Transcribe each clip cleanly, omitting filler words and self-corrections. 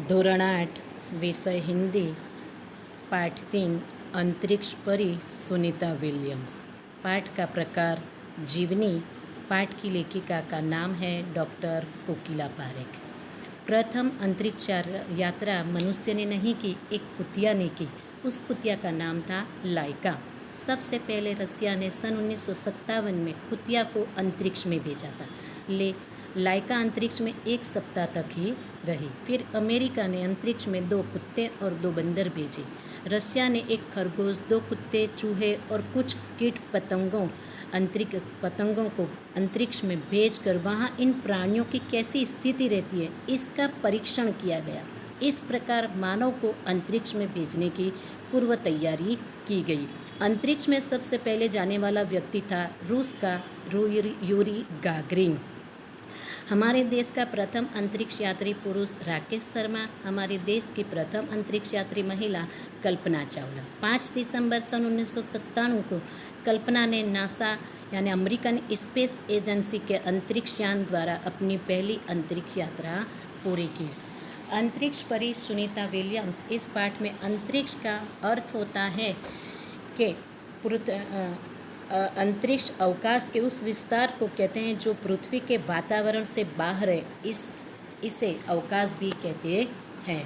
ધોરણ 8 વિષય हिंदी पाठ 3 अंतरिक्ष परी सुनीता विलियम्स। पाठ का प्रकार जीवनी। पाठ की लेखिका का नाम है डॉक्टर कोकिला पारेख। प्रथम अंतरिक्ष यात्रा मनुष्य ने नहीं की, एक कुतिया ने की। उस कुतिया का नाम था लाइका। सबसे पहले रसिया ने सन 1957 में कुतिया को अंतरिक्ष में भेजा था। लाइका अंतरिक्ष में 1 सप्ताह तक ही रही। फिर अमेरिका ने अंतरिक्ष में 2 कुत्ते और 2 बंदर भेजे। रसिया ने 1 खरगोश, 2 कुत्ते, चूहे और कुछ कीट पतंगों को अंतरिक्ष में भेजकर वहाँ इन प्राणियों की कैसी स्थिति रहती है इसका परीक्षण किया गया। इस प्रकार मानव को अंतरिक्ष में भेजने की पूर्व तैयारी की गई। अंतरिक्ष में सबसे पहले जाने वाला व्यक्ति था रूस का यूरी गागरिन। हमारे देश का प्रथम अंतरिक्ष यात्री पुरुष राकेश शर्मा। हमारे देश की प्रथम अंतरिक्ष यात्री महिला कल्पना चावला। 5 दिसंबर सन 1997 को कल्पना ने नासा यानी अमेरिकन स्पेस एजेंसी के अंतरिक्ष यान द्वारा अपनी पहली अंतरिक्ष यात्रा पूरी की। अंतरिक्ष परी सुनीता विलियम्स। इस पाठ में अंतरिक्ष का अर्थ होता है कि अंतरिक्ष अवकाश के उस विस्तार को कहते हैं जो पृथ्वी के वातावरण से बाहर है। इसे अवकाश भी कहते हैं।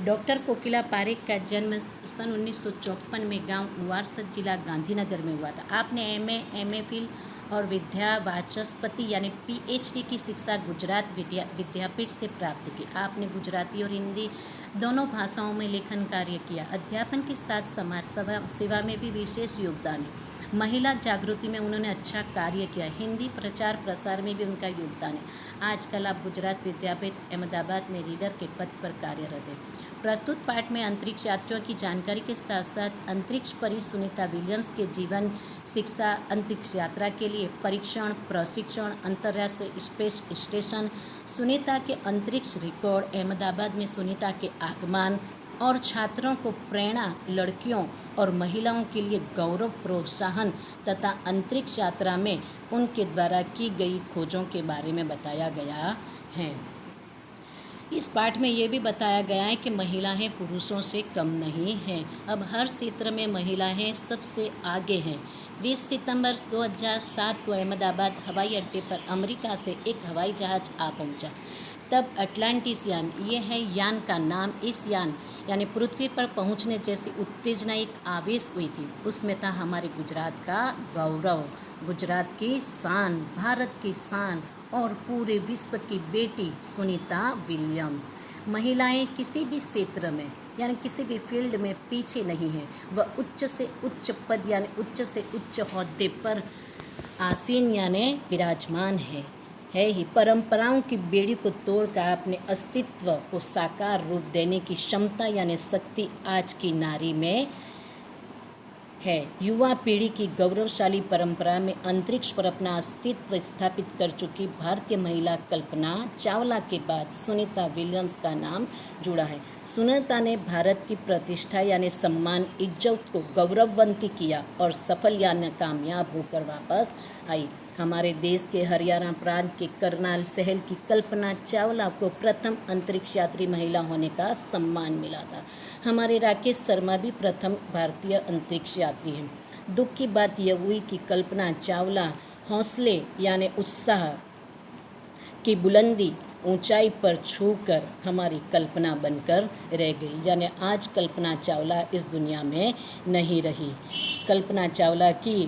डॉक्टर कोकिला पारेख का जन्म सन 1954 में गांव वारसद जिला गांधीनगर में हुआ था। आपने एमए फिल और विद्या वाचस्पति यानी पीएचडी की शिक्षा गुजरात विद्यापीठ से प्राप्त की। आपने गुजराती और हिंदी दोनों भाषाओं में लेखन कार्य किया। अध्यापन के साथ समाज सेवा में भी विशेष योगदान है। महिला जागृति में उन्होंने अच्छा कार्य किया। हिंदी प्रचार प्रसार में भी उनका योगदान है। आजकल आप गुजरात विद्यापीठ अहमदाबाद में रीडर के पद पर कार्यरत हैं। प्रस्तुत पाठ में अंतरिक्ष यात्रियों की जानकारी के साथ साथ अंतरिक्ष परी सुनीता विलियम्स के जीवन, शिक्षा, अंतरिक्ष यात्रा के लिए परीक्षण, प्रशिक्षण, अंतर्राष्ट्रीय स्पेस स्टेशन, सुनीता के अंतरिक्ष रिकॉर्ड, अहमदाबाद में सुनीता के आगमन और छात्रों को प्रेरणा, लड़कियों और महिलाओं के लिए गौरव, प्रोत्साहन तथा अंतरिक्ष यात्रा में उनके द्वारा की गई खोजों के बारे में बताया गया है। इस पाठ में ये भी बताया गया है कि महिलाएं पुरुषों से कम नहीं हैं। अब हर क्षेत्र में महिलाएं सबसे आगे हैं। 20 सितंबर 2007 को अहमदाबाद हवाई अड्डे पर अमेरिका से एक हवाई जहाज आ पहुंचा। तब अटलांटिस यान, ये है यान का नाम। इस यान यानी पृथ्वी पर पहुंचने जैसी उत्तेजना, एक आवेश हुई थी। उसमें था हमारे गुजरात का गौरव, गुजरात की शान, भारत की शान और पूरे विश्व की बेटी सुनीता विलियम्स। महिलाएं किसी भी क्षेत्र में यानी किसी भी फील्ड में पीछे नहीं हैं। वह उच्च से उच्च पद यानी उच्च से उच्च ओहदे पर आसीन यानी विराजमान है ही। परंपराओं की बेड़ी को तोड़कर अपने अस्तित्व को साकार रूप देने की क्षमता यानी शक्ति आज की नारी में है। युवा पीढ़ी की गौरवशाली परंपरा में अंतरिक्ष पर अपना अस्तित्व स्थापित कर चुकी भारतीय महिला कल्पना चावला के बाद सुनीता विलियम्स का नाम जुड़ा है। सुनीता ने भारत की प्रतिष्ठा यानी सम्मान, इज्जत को गौरववंती किया और सफल यानी कामयाब होकर वापस आई। हमारे देश के हरियाणा प्रांत के करनाल शहर की कल्पना चावला को प्रथम अंतरिक्ष यात्री महिला होने का सम्मान मिला था। हमारे राकेश शर्मा भी प्रथम भारतीय अंतरिक्ष यात्री हैं। दुख की बात यह हुई कि कल्पना चावला हौसले यानी उत्साह की बुलंदी, ऊंचाई पर छूकर हमारी कल्पना बनकर रह गई। यानी आज कल्पना चावला इस दुनिया में नहीं रही। कल्पना चावला की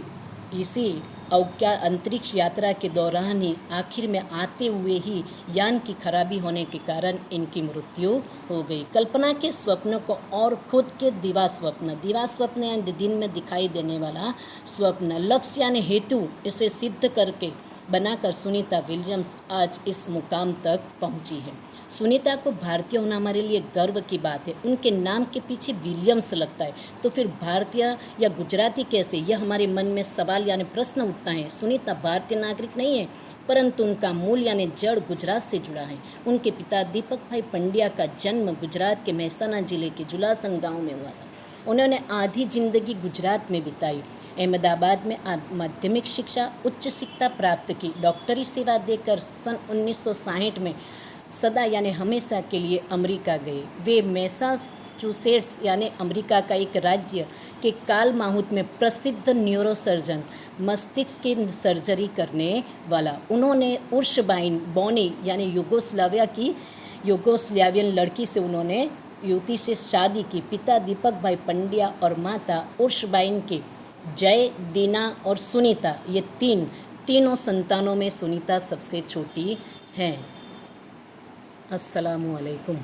इसी अंतरिक्ष यात्रा के दौरान ही आखिर में आते हुए ही यान की खराबी होने के कारण इनकी मृत्यु हो गई। कल्पना के स्वप्न को और खुद के दिवा स्वप्न यानी दिन में दिखाई देने वाला स्वप्न, लक्ष्य यानी हेतु, इसे सिद्ध करके बनाकर सुनीता विलियम्स आज इस मुकाम तक पहुंची है। सुनीता को भारतीय होना हमारे लिए गर्व की बात है। उनके नाम के पीछे विलियम्स लगता है तो फिर भारतीय या गुजराती कैसे, यह हमारे मन में सवाल यानी प्रश्न उठता है। सुनीता भारतीय नागरिक नहीं है परंतु उनका मूल यानी जड़ गुजरात से जुड़ा है। उनके पिता दीपक भाई पंड्या का जन्म गुजरात के मेहसाना जिले के जुलासन गाँव में हुआ था। उन्होंने आधी जिंदगी गुजरात में बिताई। अहमदाबाद में माध्यमिक शिक्षा, उच्च शिक्षा प्राप्त की। डॉक्टरी सेवा देकर सन 1960 में सदा यानी हमेशा के लिए अमेरिका गए। वे मैसाचुसेट्स यानी अमेरिका का एक राज्य के कालमाहूत में प्रसिद्ध न्यूरोसर्जन, मस्तिष्क की सर्जरी करने वाला। उन्होंने उर्शबाइन बोनी यानी यूगोस्लावियन लड़की से उन्होंने युवती से शादी की। पिता दीपक भाई पंड्या और माता उर्शबाइन के जय, दीना और सुनीता, ये तीनों संतानों में सुनीता सबसे छोटी हैं। अस्सलामुअलैकुम।